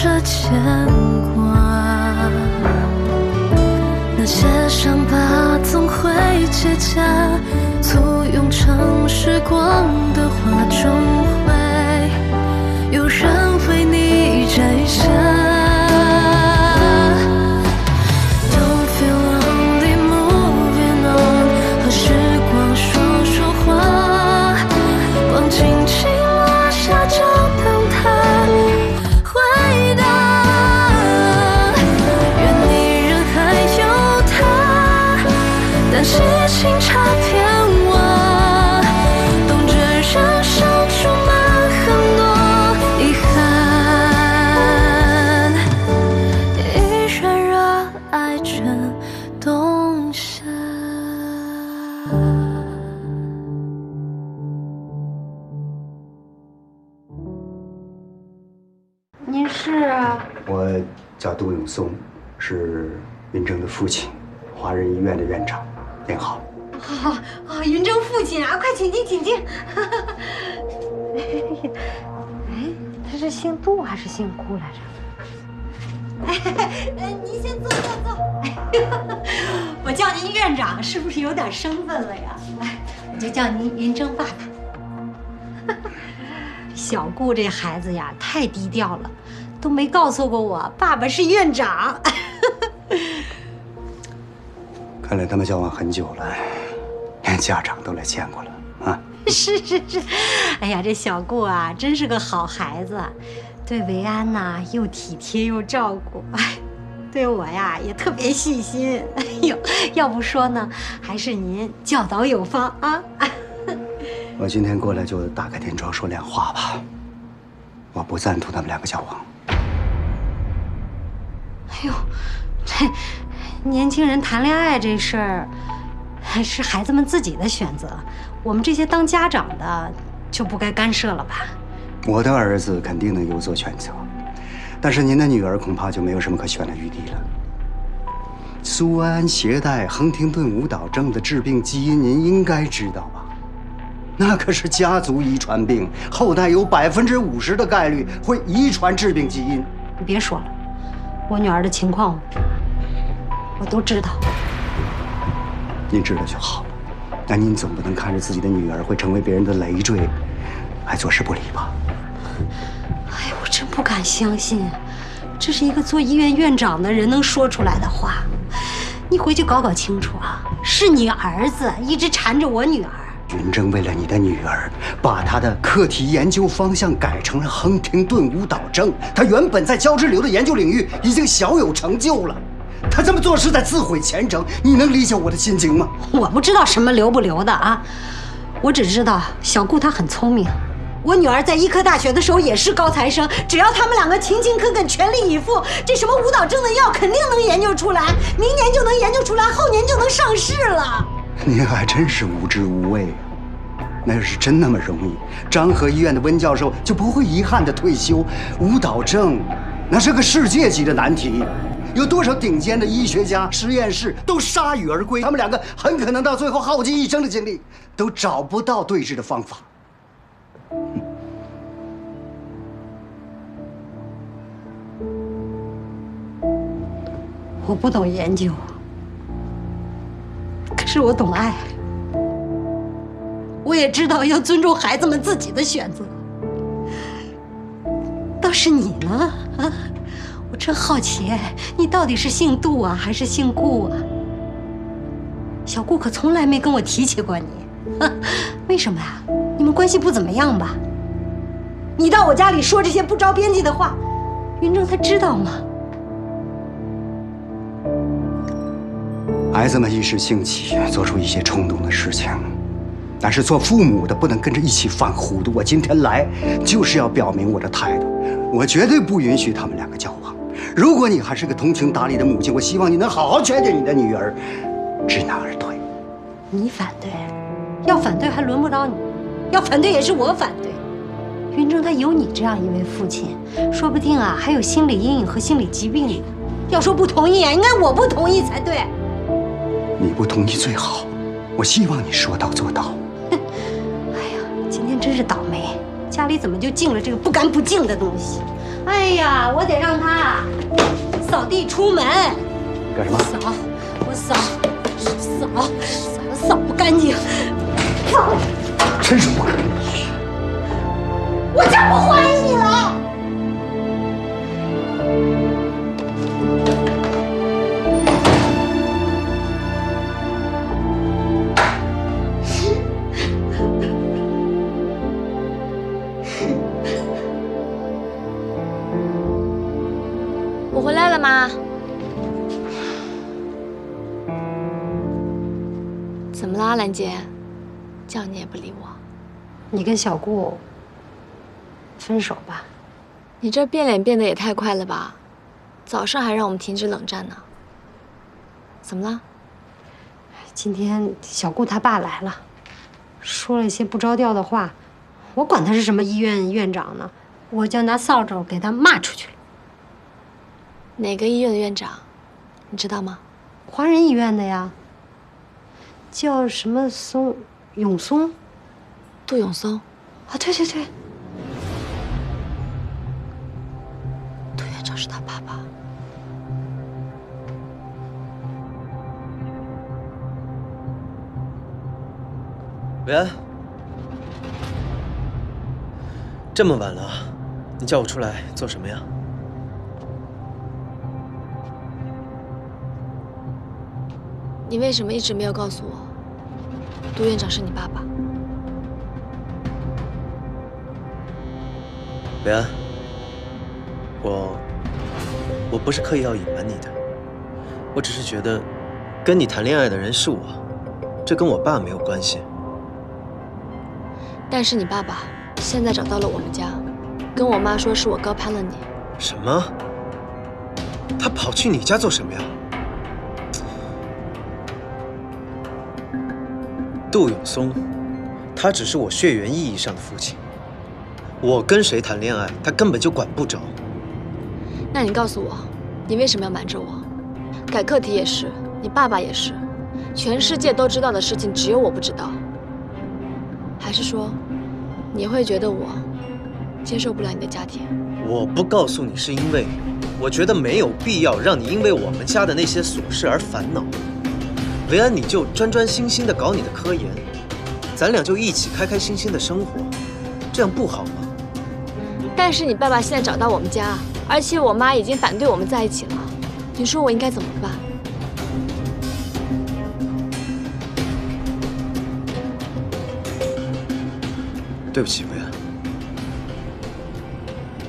着牵挂，那些伤疤总会结痂，簇拥成时光的花，终会有人为你摘下。Don't feel lonely, moving on， 和时光说说话，光轻轻落下，就等它回答。愿你人还有他，但是情差偏忘，懂着人生充满很多遗憾，依然让爱震动下。您是？我叫杜永松，是云峥的父亲，华人医院的院长。您好。云峥父亲啊，快请进，请进。哎，他是姓杜还是姓顾来着？您先坐。我叫您院长，是不是有点身份了呀？我就叫您云峥爸爸。小顾这孩子呀，太低调了，都没告诉过我爸爸是院长。看来他们交往很久了，连家长都来见过了啊。是。哎呀，这小顾啊，真是个好孩子，对维安呐又体贴又照顾，对我呀也特别细心。哎呦，要不说呢，还是您教导有方啊。我今天过来就打开天窗说亮话吧，我不赞同他们两个交往。哎呦，这年轻人谈恋爱这事儿，是孩子们自己的选择，我们这些当家长的就不该干涉了吧？我的儿子肯定能有所选择，但是您的女儿恐怕就没有什么可选的余地了。苏安携带亨廷顿舞蹈症的致病基因，您应该知道吧？那可是家族遗传病，后代有50%的概率会遗传致病基因。你别说了，我女儿的情况我都知道。您知道就好，但您总不能看着自己的女儿会成为别人的累赘，还坐视不理吧？哎，我真不敢相信，这是一个做医院院长的人能说出来的话。你回去搞搞清楚啊，是你儿子一直缠着我女儿。云峥为了你的女儿，把她的课题研究方向改成了亨廷顿舞蹈症。她原本在交织瘤的研究领域已经小有成就了，她这么做是在自毁前程。你能理解我的心情吗？我不知道什么留不留的啊，我只知道小顾她很聪明。我女儿在医科大学的时候也是高材生，只要他们两个勤勤恳恳、全力以赴，这什么舞蹈症的药肯定能研究出来，明年就能研究出来，后年就能上市了。您还真是无知无畏啊！那要是真那么容易，张河医院的温教授就不会遗憾的退休。舞蹈症，那是个世界级的难题，有多少顶尖的医学家、实验室都铩羽而归，他们两个很可能到最后耗尽一生的精力，都找不到对治的方法。我不懂研究，可是我懂爱。我也知道要尊重孩子们自己的选择。倒是你呢？啊，我真好奇，你到底是姓杜啊，还是姓顾啊？小顾可从来没跟我提起过你，为什么呀？你们关系不怎么样吧？你到我家里说这些不着边际的话，云峥他知道吗？孩子们一时兴起做出一些冲动的事情，但是做父母的不能跟着一起犯糊涂。我今天来就是要表明我的态度，我绝对不允许他们两个交往。如果你还是个通情达理的母亲，我希望你能好好劝劝你的女儿，知难而退。你反对，要反对还轮不着你，要反对也是我反对。云峥他有你这样一位父亲，说不定啊还有心理阴影和心理疾病呢。要说不同意啊，应该我不同意才对。你不同意最好，我希望你说到做到。哎呀，今天真是倒霉，家里怎么就进了这个不干不净的东西？哎呀，我得让他扫地出门。干什么？扫不干净。真是不可理喻！我就不怀疑你了。我回来了，妈。怎么啦，兰姐？叫你也不理我。你跟小顾分手吧。你这变脸变得也太快了吧？早上还让我们停止冷战呢。怎么了？今天小顾他爸来了，说了一些不着调的话，我管他是什么医院院长呢，我就拿扫帚给他骂出去了。哪个医院的院长？你知道吗？华人医院的呀，叫什么永松。杜永松。啊，对。杜院长是他爸爸。维安，这么晚了，你叫我出来做什么呀？你为什么一直没有告诉我，杜院长是你爸爸？维安，我不是刻意要隐瞒你的，我只是觉得，跟你谈恋爱的人是我，这跟我爸没有关系。但是你爸爸现在找到了我们家，跟我妈说是我高攀了你。什么？他跑去你家做什么呀？杜永松，他只是我血缘意义上的父亲。我跟谁谈恋爱，他根本就管不着。那你告诉我，你为什么要瞒着我？改课题也是，你爸爸也是，全世界都知道的事情，只有我不知道。还是说，你会觉得我接受不了你的家庭？我不告诉你，是因为我觉得没有必要让你因为我们家的那些琐事而烦恼。维安，你就专专心心的搞你的科研，咱俩就一起开开心心的生活，这样不好吗？但是你爸爸现在找到我们家，而且我妈已经反对我们在一起了，你说我应该怎么办？对不起，维安，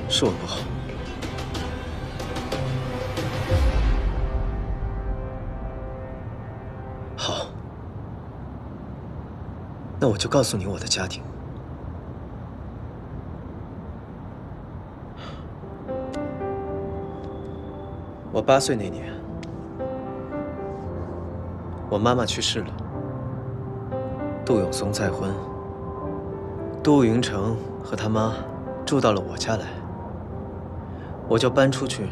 是我不好。好，那我就告诉你我的家庭。我8岁那年，我妈妈去世了，杜永松再婚。杜云成和他妈住到了我家来，我就搬出去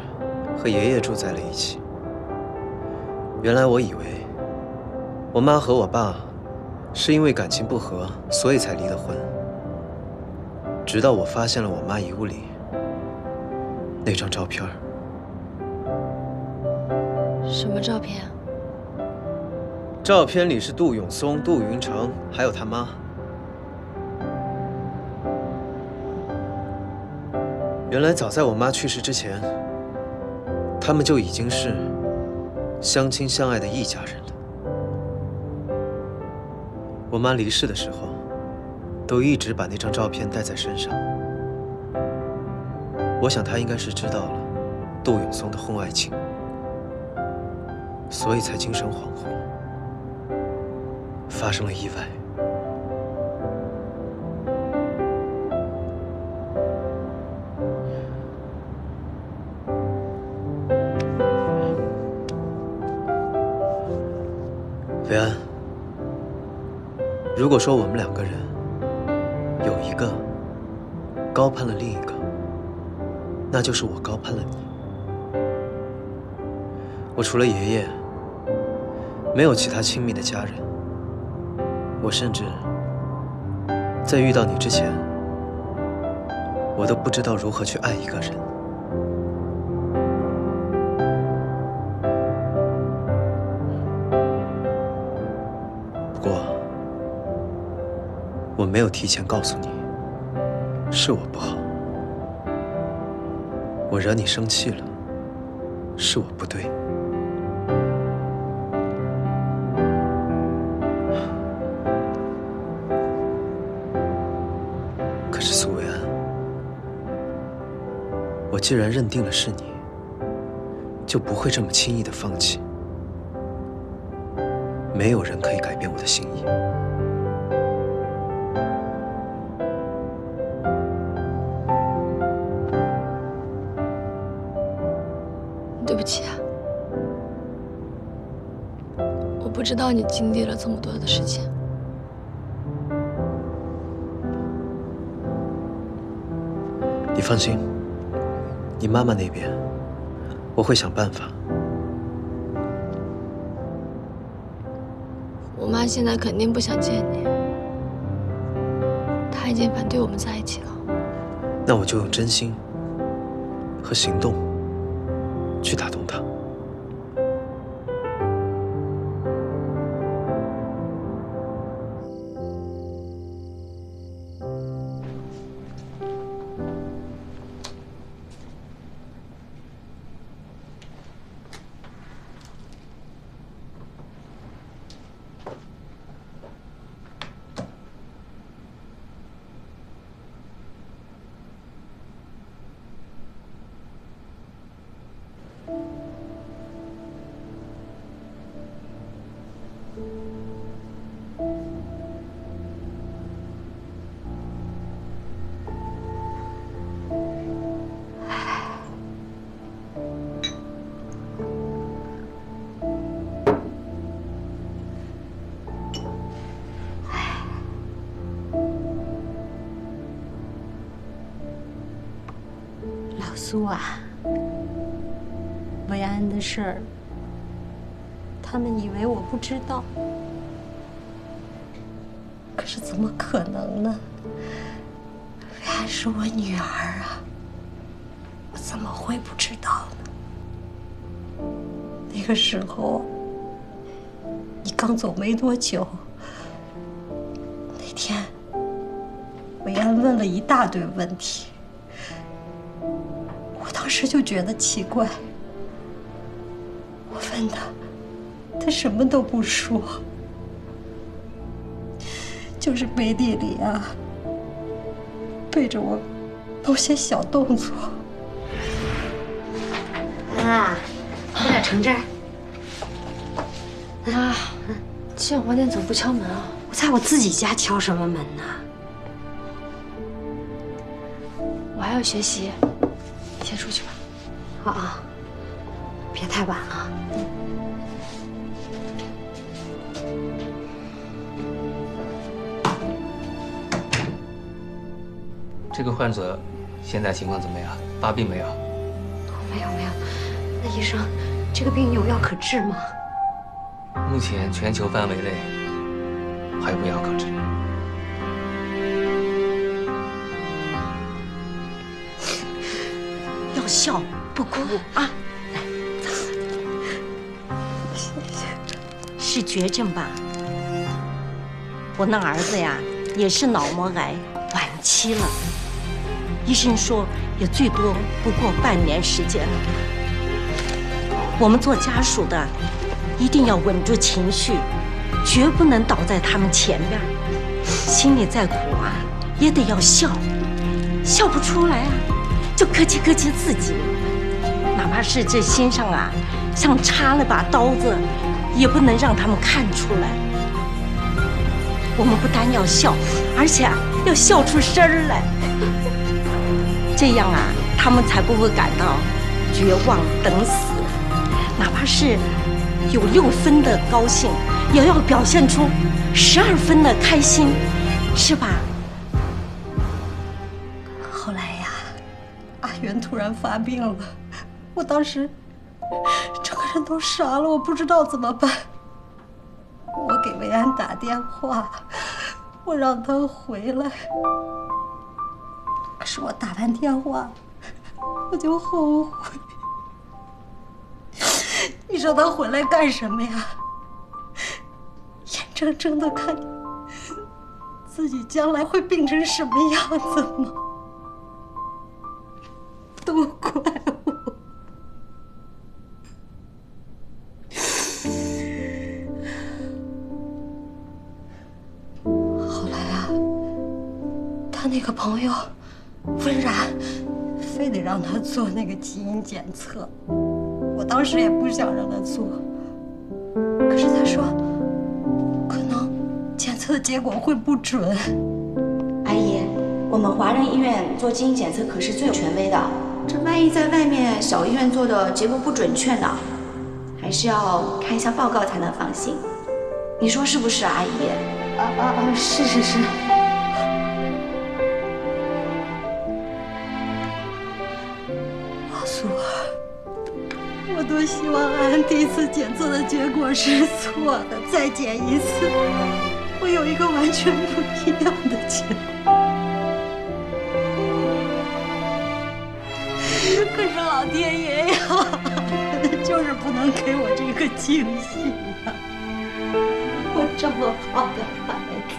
和爷爷住在了一起。原来我以为我妈和我爸是因为感情不和，所以才离的婚。直到我发现了我妈遗物里那张照片。什么照片？照片里是杜永松、杜云成还有他妈。原来早在我妈去世之前，他们就已经是相亲相爱的一家人了。我妈离世的时候，都一直把那张照片带在身上。我想她应该是知道了杜永松的婚外情，所以才精神恍惚，发生了意外。维安，如果说我们2个人有一个高攀了另一个，那就是我高攀了你。我除了爷爷，没有其他亲密的家人。我甚至在遇到你之前，我都不知道如何去爱一个人。没有提前告诉你，是我不好。我惹你生气了，是我不对。可是苏维安，我既然认定了是你，就不会这么轻易的放弃。没有人可以改变我的心意。对不起啊，我不知道你经历了这么多的事情。你放心，你妈妈那边，我会想办法。我妈现在肯定不想见你，她已经反对我们在一起了。那我就用真心和行动去打动她。老苏啊，维安的事儿，他们以为我不知道，可是怎么可能呢？维安是我女儿啊，我怎么会不知道呢？那个时候，你刚走没多久，那天，维安问了一大堆问题。当时就觉得奇怪，我问他什么都不说，就是背地里啊，对着我某些小动作。啊，喝点橙汁儿。妈，今晚晚点走不敲门啊？我在我自己家敲什么门呢？我还要学习。先出去吧。好啊，别太晚啊。这个患者现在情况怎么样？发病没有？没有。那医生，这个病有药可治吗？目前全球范围内还无药可治。要笑不哭啊！来，是绝症吧？我那儿子呀，也是脑膜癌，晚期了。医生说也最多不过半年时间了。我们做家属的，一定要稳住情绪，绝不能倒在他们前面。心里再苦啊，也得要笑，笑不出来啊，就客气客气自己。哪怕是这心上啊，像插了把刀子，也不能让他们看出来。我们不单要笑，而且啊，要笑出声儿来。这样啊，他们才不会感到绝望等死。哪怕是有6分的高兴，也要表现出12分的开心，是吧？后来呀，阿元突然发病了，我当时整个人都傻了，我不知道怎么办。我给维安打电话，我让他回来。可是我打完电话，我就后悔。你说他回来干什么呀？眼睁睁的看自己将来会病成什么样子吗？都怪我。后来啊，他那个朋友温然非得让他做那个基因检测，我当时也不想让他做，可是他说可能检测的结果会不准。阿姨，我们华人医院做基因检测可是最权威的，这万一在外面小医院做的结果不准确呢？还是要看一下报告才能放心。你说是不是，阿姨？是是是。老苏，我多希望安第一次检测的结果是错的，再检一次，会有一个完全不一样的结果。可是老天爷呀，就是不能给我这个惊喜呀！我这么好的孩子。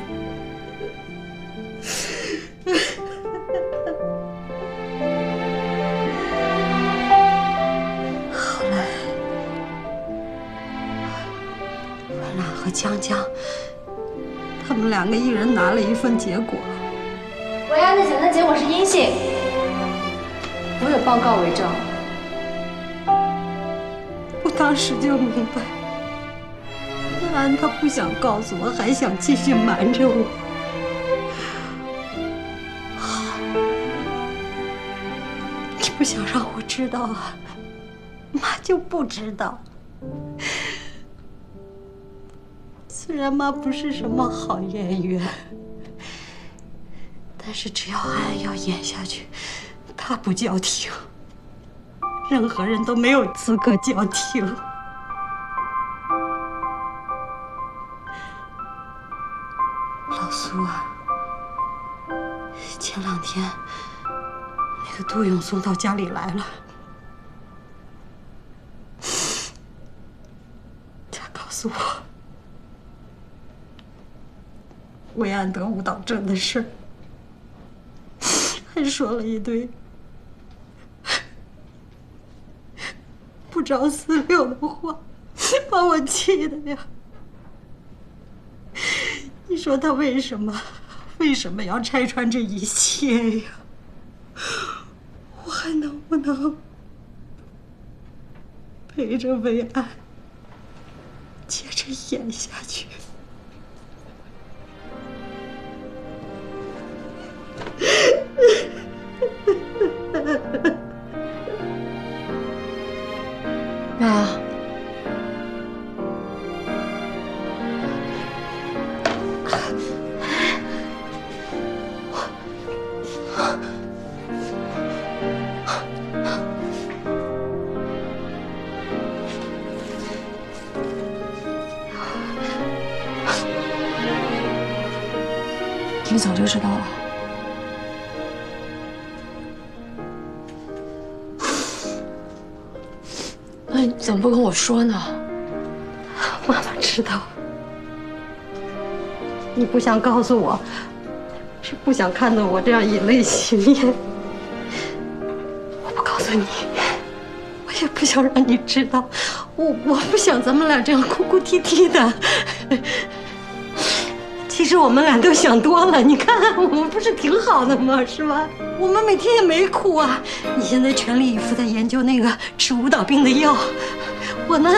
后来，温然和江江，他们两个一人拿了一份结果。维安的检测结果是阴性，我有报告为证。我当时就明白，温然他不想告诉我，还想继续瞒着我。好，你不想让我知道啊，妈就不知道。虽然妈不是什么好演员，但是只要安要演下去，她不叫停，任何人都没有资格叫停。老苏啊，前2天那个杜永松到家里来了，他告诉我维安得舞蹈症的事儿，还说了一堆不着四六的话，把我气的呀！你说他为什么要拆穿这一切呀？我还能不能陪着维安接着演下去？妈，你早就知道了。那你怎么不跟我说呢？妈妈知道，你不想告诉我，是不想看到我这样以泪洗面。我不告诉你，我也不想让你知道，我不想咱们俩这样哭哭啼啼的。其实我们俩都想多了，你看我们不是挺好的吗？是吧？我们每天也没哭啊。你现在全力以赴在研究那个治舞蹈病的药，我呢，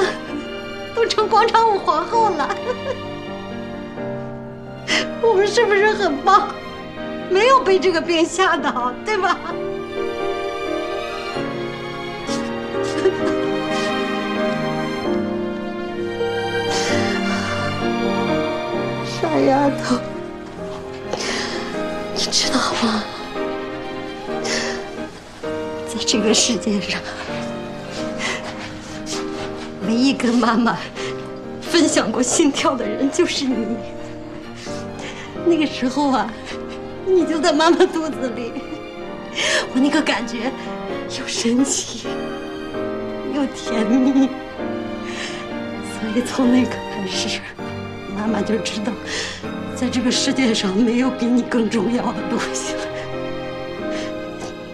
都成广场舞皇后了。我们是不是很棒？没有被这个病吓倒，对吧？傻丫头，你知道吗？在这个世界上，唯一跟妈妈分享过心跳的人就是你。那个时候啊，你就在妈妈肚子里，我那个感觉又神奇又甜蜜，所以从那刻开始，妈妈就知道，在这个世界上没有比你更重要的东西了。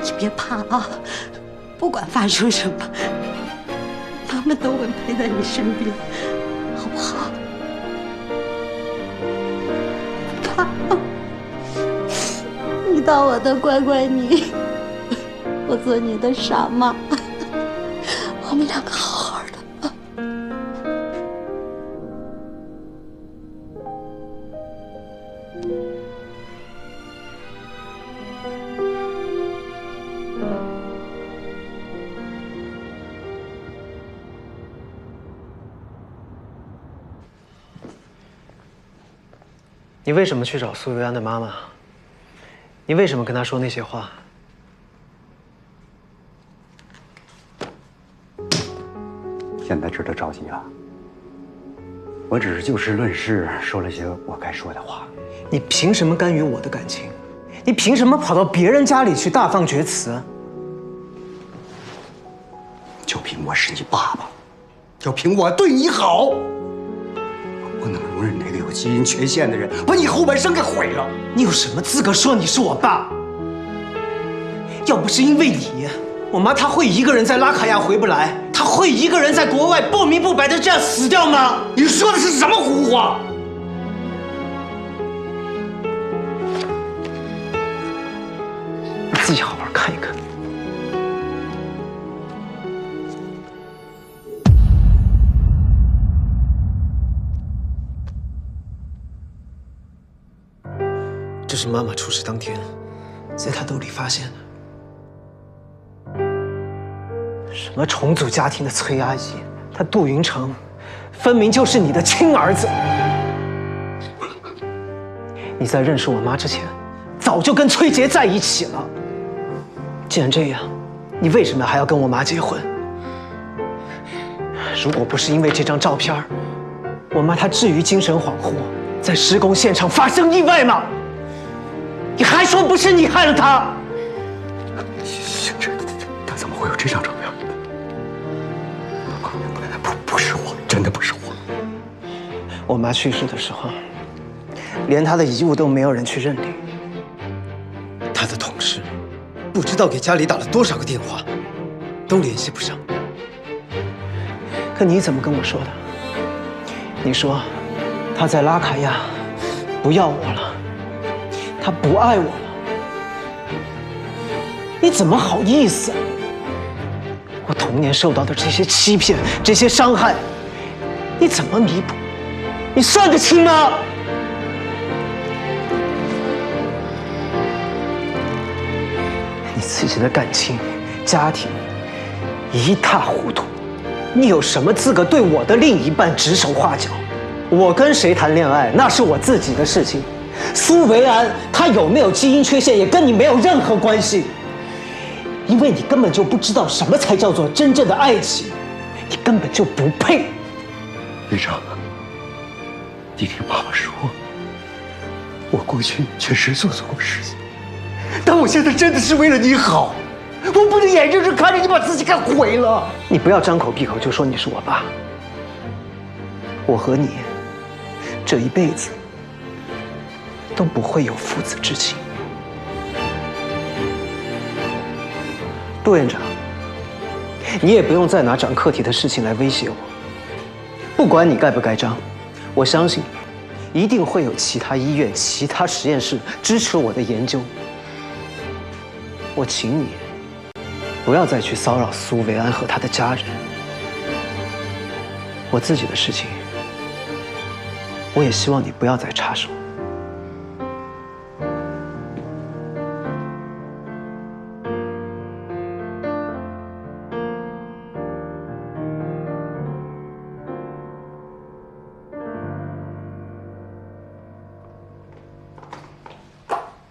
你别怕啊，不管发生什么，妈妈都会陪在你身边，好不好？不怕。你当我的乖乖女，我做你的傻妈，我们两个好好的。你为什么去找苏维安的妈妈？你为什么跟她说那些话？现在知道着急了。我只是就事论事，说了些我该说的话。你凭什么干预我的感情？你凭什么跑到别人家里去大放厥词？就凭我是你爸爸，就凭我对你好，我不能容忍那个有基因缺陷的人把你后半生给毁了。你有什么资格说你是我爸？要不是因为你，我妈她会一个人在拉卡亚回不来，她会一个人在国外不明不白的这样死掉吗？你说的是什么胡话？你自己好好看一看。这是妈妈出事当天在她兜里发现的。什么重组家庭的崔阿姨，她杜云成，分明就是你的亲儿子。你在认识我妈之前，早就跟崔杰在一起了。既然这样，你为什么还要跟我妈结婚？如果不是因为这张照片，我妈她至于精神恍惚，在施工现场发生意外吗？你还说不是你害了她？他怎么会有这张照片？不是我，真的不是我。我妈去世的时候，连她的遗物都没有人去认领。她的同事不知道给家里打了多少个电话，都联系不上。可你怎么跟我说的？你说她在拉卡亚不要我了，她不爱我了。你怎么好意思啊？我童年受到的这些欺骗、这些伤害，你怎么弥补？你算得清吗？你自己的感情、家庭一塌糊涂，你有什么资格对我的另一半指手画脚？我跟谁谈恋爱那是我自己的事情，苏维安他有没有基因缺陷也跟你没有任何关系。因为你根本就不知道什么才叫做真正的爱情，你根本就不配。队长，你听爸爸说，我过去确实做错过事情，但我现在真的是为了你好，我不能眼睁睁看着你把自己给毁了。你不要张口闭口就说你是我爸，我和你这一辈子都不会有父子之情。杜院长，你也不用再拿长课题的事情来威胁我。不管你该不该张，我相信一定会有其他医院、其他实验室支持我的研究。我请你不要再去骚扰苏维安和他的家人。我自己的事情，我也希望你不要再插手。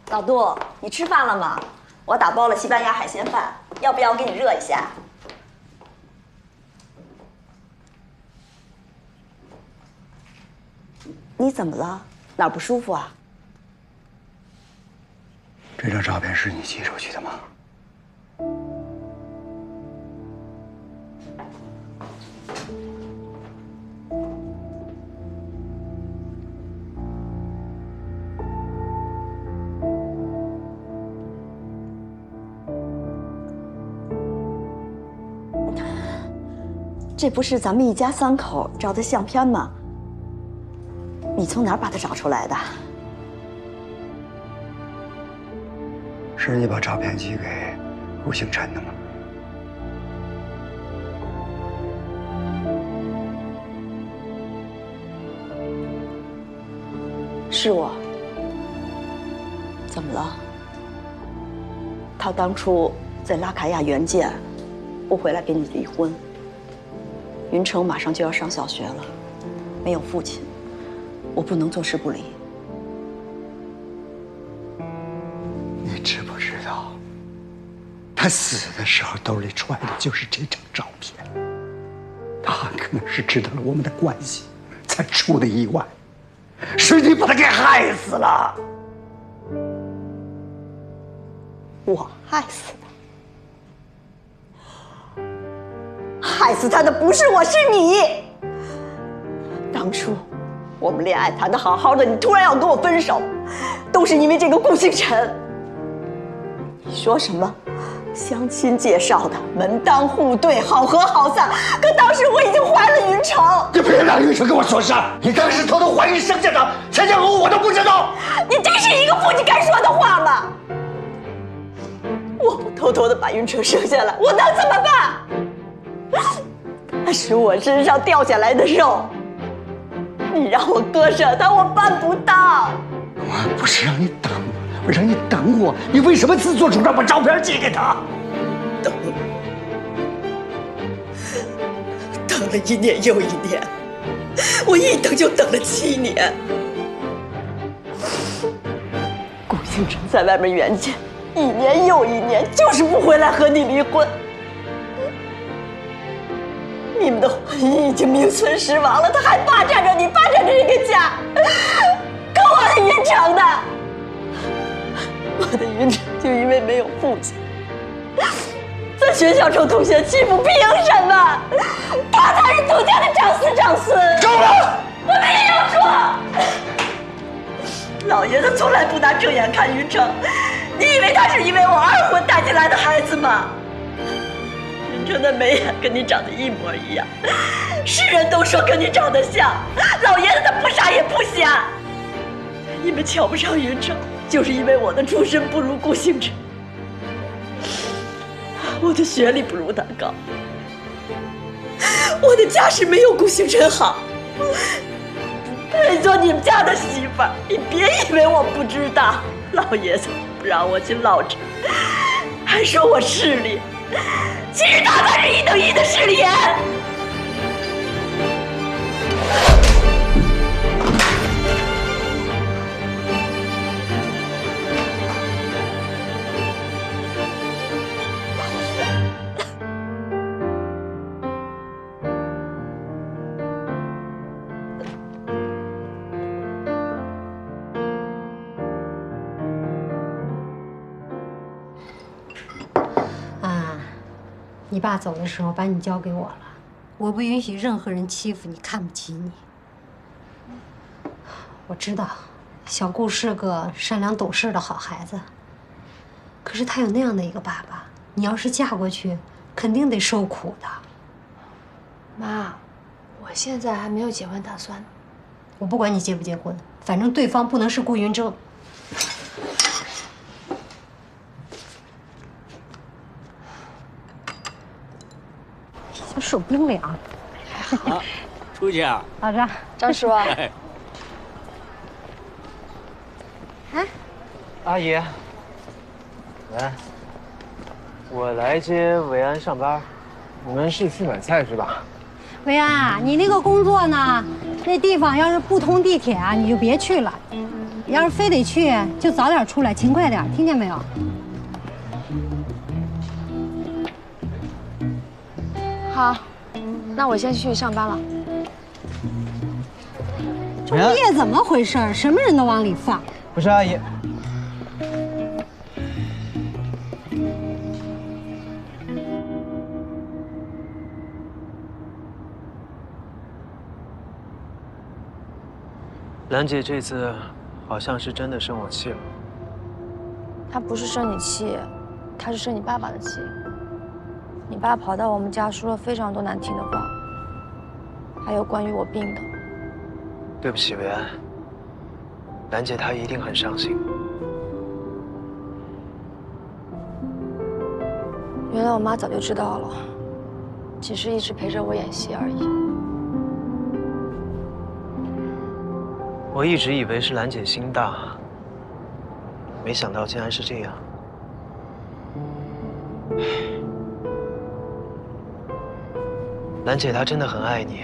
老杜，你吃饭了吗？我打包了西班牙海鲜饭，要不要我给你热一下？你怎么了？哪儿不舒服啊？这张照片是你寄出去的吗？这不是咱们一家3口照的相片吗？你从哪儿把它找出来的？是你把照片寄给顾星辰的吗？是我。怎么了？他当初在拉卡亚援建，不回来跟你离婚。云城马上就要上小学了，没有父亲，我不能坐视不理。你知不知道，他死的时候兜里揣的就是这张照片。他很可能是知道了我们的关系，才出的意外。是你把他给害死了。我害死他，害死他的不是我，是你。当初我们恋爱谈得好好的，你突然要跟我分手，都是因为这个顾星辰。你说什么？相亲介绍的，门当户对，好合好散。可当时我已经怀了云城。你别让云城跟我说事！你当时偷偷怀孕生下他，前前后后我都不知道。你这是一个父亲该说的话吗？我不偷偷的把云城生下来，我能怎么办？那是我身上掉下来的肉，你让我割舍它，我办不到。我不是让你等我，我让你等我，你为什么自作主张把照片寄给他？等了1年又1年，我一等就等了7年。顾星辰在外面援建，1年又1年，就是不回来和你离婚。你们的婚姻已经名存实亡了，他还霸占着你，霸占着这个家，可我的云城呢？我的云城就因为没有父亲，在学校受同学欺负，凭什么？他才是杜家的长子长孙。够了！我没有说。老爷子从来不拿正眼看云城，你以为他是因为我2婚带进来的孩子吗？云城的眉眼跟你长得一模一样，世人都说跟你长得像，老爷子他不傻也不瞎。你们瞧不上云城，就是因为我的出身不如顾星辰，我的学历不如他高，我的家世没有顾星辰好，配做你们家的媳妇儿。你别以为我不知道，老爷子不让我去老城，还说我势利，其实他才是1等1的势利眼。你爸走的时候把你交给我了，我不允许任何人欺负你、看不起你。我知道，小顾是个善良懂事的好孩子，可是他有那样的一个爸爸，你要是嫁过去，肯定得受苦的。妈，我现在还没有结婚打算。我不管你结不结婚，反正对方不能是顾云峥。手冰凉。好，出去啊。老张，张叔。哎，阿姨，喂，我来接维安上班，你们是去买菜是吧？维安啊，你那个工作呢？那地方要是不通地铁啊，你就别去了。要是非得去，就早点出来，勤快点，听见没有？好，那我先去上班了。这物业怎么回事？什么人都往里放。不是阿姨。兰姐这次好像是真的生我气了。她不是生你气，她是生你爸爸的气。你爸跑到我们家说了非常多难听的话，还有关于我病的。对不起，维安。兰姐她一定很伤心。原来我妈早就知道了，只是一直陪着我演戏而已。我一直以为是兰姐心大，没想到竟然是这样。兰姐她真的很爱你，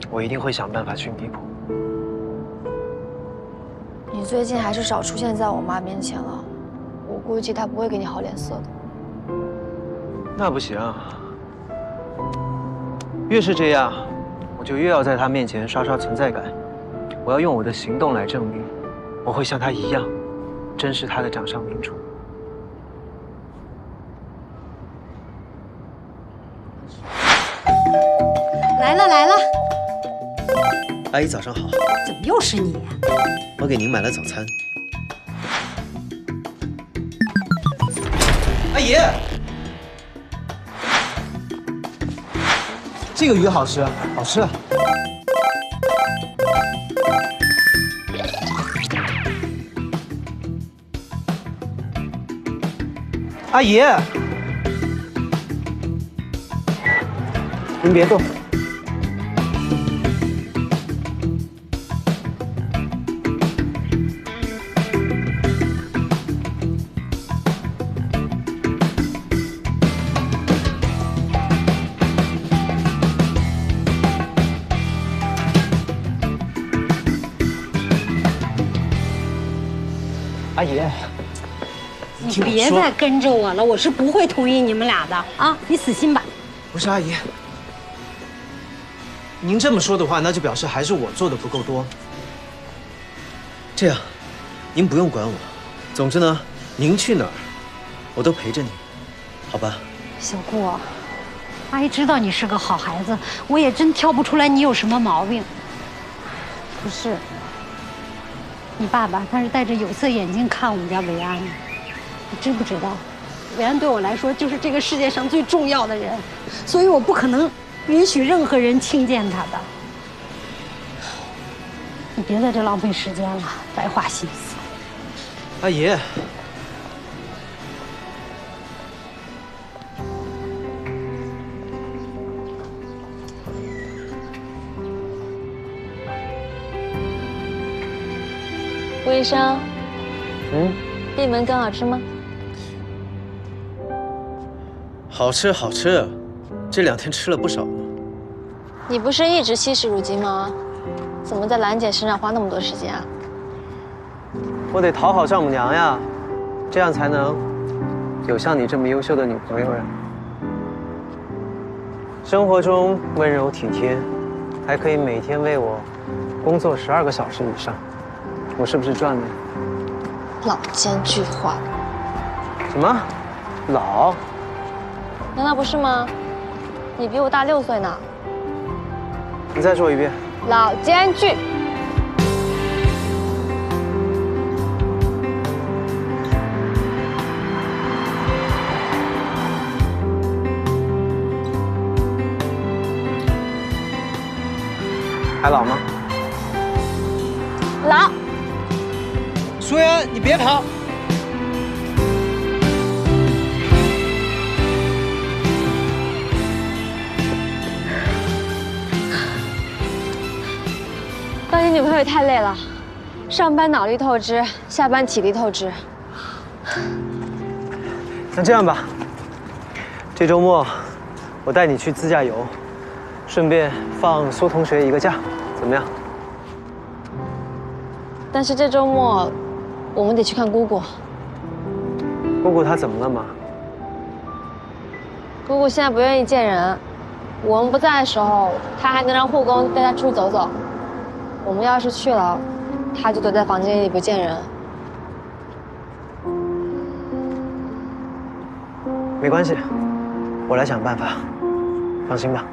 我一定会想办法去弥补。你最近还是少出现在我妈面前了，我估计她不会给你好脸色的。那不行，越是这样，我就越要在她面前刷刷存在感。我要用我的行动来证明，我会像她一样，珍视她的掌上明珠。来了来了，阿姨早上好，怎么又是你？我给您买了早餐。阿姨，这个鱼好吃，好吃。阿姨，您别动。阿姨，你别再跟着我了，我是不会同意你们俩的啊！你死心吧。不是阿姨，您这么说的话，那就表示还是我做的不够多。这样，您不用管我。总之呢，您去哪儿，我都陪着你，好吧？小顾，阿姨知道你是个好孩子，我也真挑不出来你有什么毛病。不是，你爸爸他是戴着有色眼镜看我们家维安的，你知不知道？维安对我来说就是这个世界上最重要的人，所以我不可能允许任何人轻贱他的。你别在这浪费时间了，白花心思。阿姨，吴医生，闭门羹好吃吗？好吃好吃，这2天吃了不少呢。你不是一直惜时如金吗？怎么在兰姐身上花那么多时间啊？我得讨好丈母娘呀，这样才能有像你这么优秀的女朋友呀。生活中温柔体贴，还可以每天为我工作12个小时以上，我是不是赚了？老奸巨猾。什么？老？难道不是吗？你比我大6岁呢。你再说一遍。老奸巨。还老吗？老。苏妍，你别跑！当你女朋友也太累了，上班脑力透支，下班体力透支。那这样吧，这周末我带你去自驾游，顺便放苏同学一个假，怎么样？但是这周末我们得去看姑姑。姑姑她怎么了吗？姑姑现在不愿意见人，我们不在的时候，她还能让护工带她出去走走。我们要是去了，她就躲在房间里不见人。没关系，我来想办法，放心吧。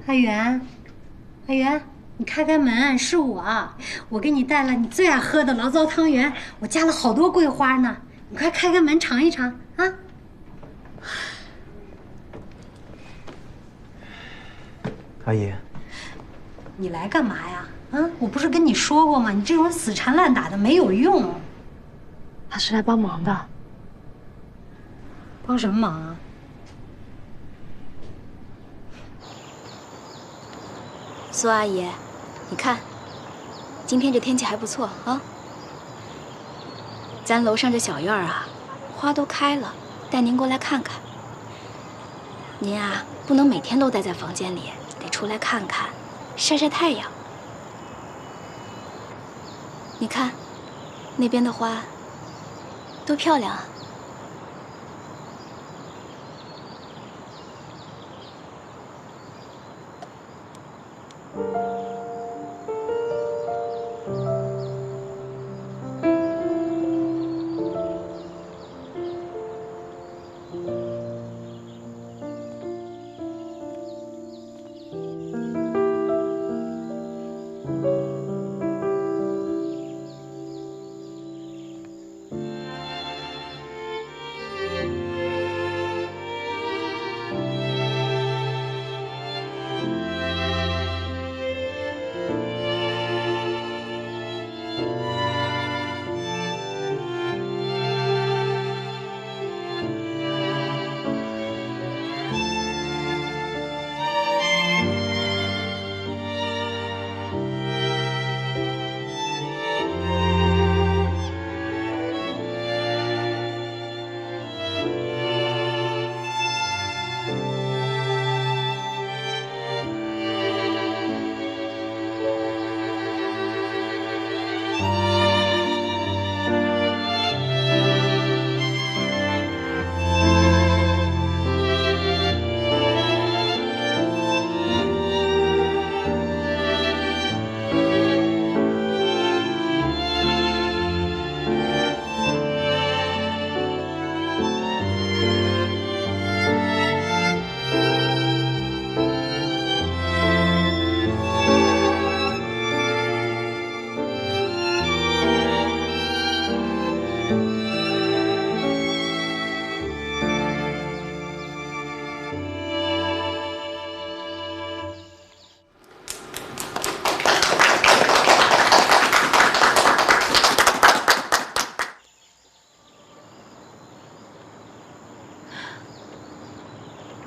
阿元，阿元，你开门，是我给你带了你最爱喝的醪糟汤圆，我加了好多桂花呢。你快开门尝一尝啊！阿姨，你来干嘛呀？啊，我不是跟你说过吗？你这种死缠烂打的没有用。他是来帮忙的。帮什么忙啊？苏阿姨，你看，今天这天气还不错啊。咱楼上这小院啊，花都开了，带您过来看看。您啊，不能每天都待在房间里，得出来看看，晒晒太阳。你看，那边的花多漂亮啊！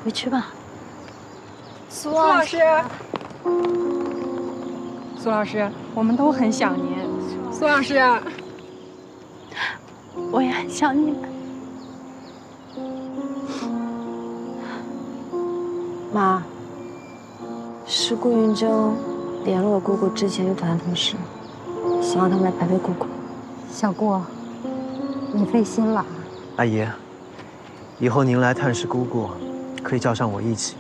回去吧。苏老师，苏老师，我们都很想您。苏老师，我也很想你们。妈，是顾云峥联络了姑姑之前乐团的同事，希望他们来陪陪姑姑。小顾，你费心了。阿姨，以后您来探视姑姑，可以叫上我一起。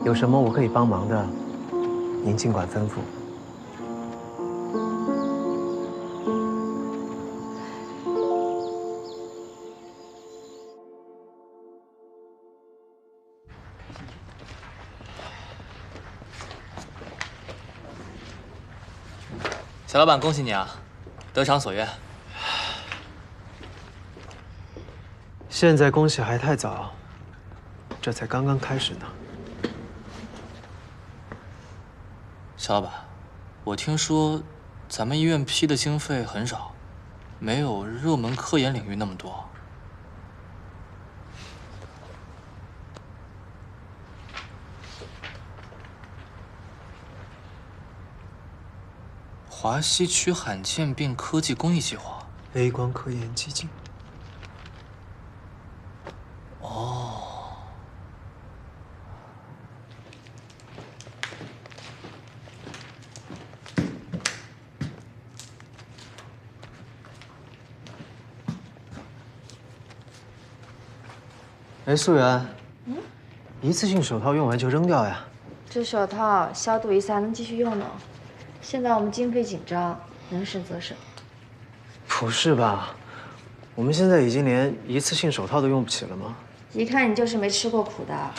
有什么我可以帮忙的，您尽管吩咐。小老板，恭喜你啊，得偿所愿。现在恭喜还太早，这才刚刚开始呢。小老板，我听说咱们医院批的经费很少，没有热门科研领域那么多。华西区罕见病科技公益计划 ，A 光科研基金。哦。哎，素媛，一次性手套用完就扔掉呀？这手套消毒一次还能继续用呢。现在我们经费紧张，能省则省。不是吧？我们现在已经连一次性手套都用不起了吗？一看你就是没吃过苦的。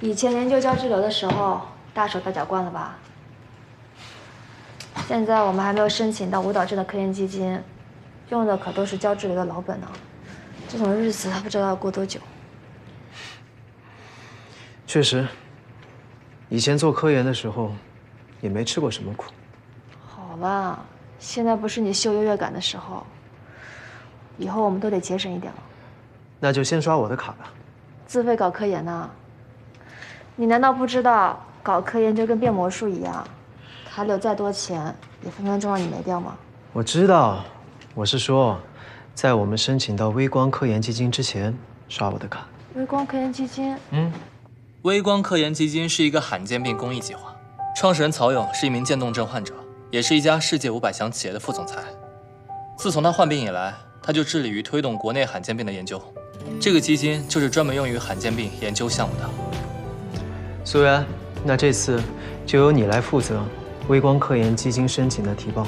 以前研究胶质瘤的时候，大手大脚惯了吧？现在我们还没有申请到舞蹈镇的科研基金，用的可都是交滞留的老本呢。这种日子不知道要过多久。确实，以前做科研的时候，也没吃过什么苦。好了，现在不是你秀优越感的时候，以后我们都得节省一点了。那就先刷我的卡吧。自费搞科研呢？你难道不知道搞科研就跟变魔术一样，卡里有再多钱，也分分钟让你没掉吗？我知道，我是说，在我们申请到微光科研基金之前，刷我的卡。微光科研基金？微光科研基金是一个罕见病公益计划，创始人曹勇是一名渐冻症患者，也是一家世界500强企业的副总裁。自从他患病以来，他就致力于推动国内罕见病的研究。这个基金就是专门用于罕见病研究项目的。苏然，那这次就由你来负责微光科研基金申请的提报。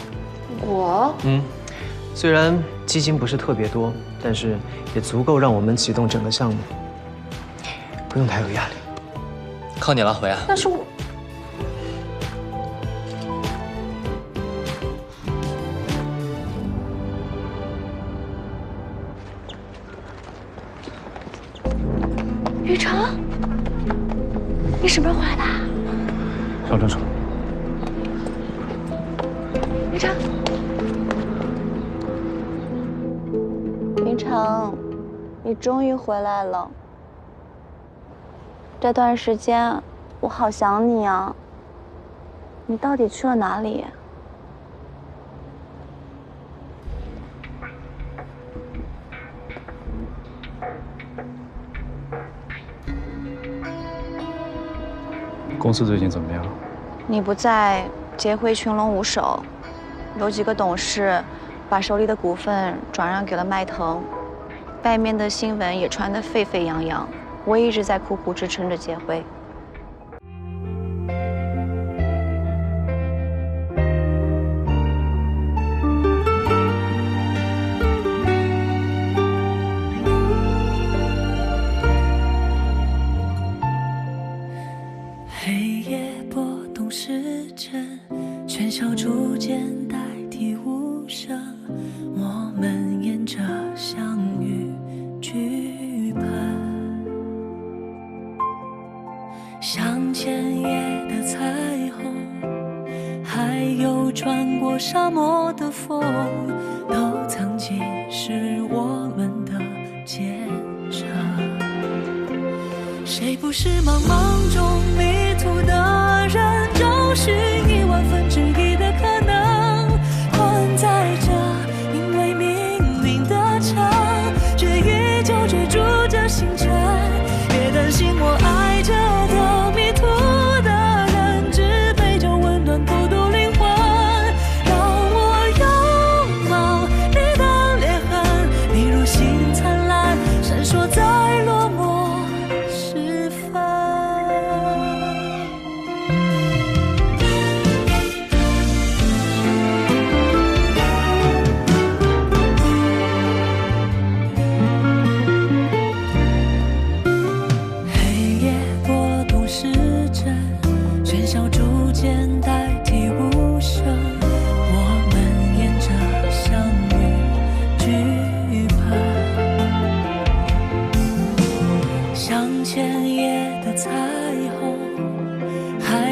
我？虽然基金不是特别多，但是也足够让我们启动整个项目，不用太有压力。靠你了，维安。但是我……雨辰，你什么时候回来的？小郑说。雨辰，雨辰，你终于回来了。这段时间我好想你啊！你到底去了哪里？公司最近怎么样？你不在，劫回群龙无首，有几个董事把手里的股份转让给了迈腾，外面的新闻也传得沸沸扬扬。我一直在苦苦支撑着劫回。黑夜波动时针，喧嚣逐渐代替无声，我们沿着相遇剧本，像前夜的彩虹，还有穿过沙漠的风，都曾经是我们的坚守。谁不是茫茫中迷途的人，找寻1/1000的可能，困在这因为命运的城，却依旧追逐着星辰。别担心我爱着的迷途的人，只陪着温暖孤独灵魂，让我拥抱你的裂痕，你如星灿烂闪烁在落寞时分。黑夜波动时针，喧嚣逐渐代替无声，我们沿着相遇剧本，像前夜的彩虹，还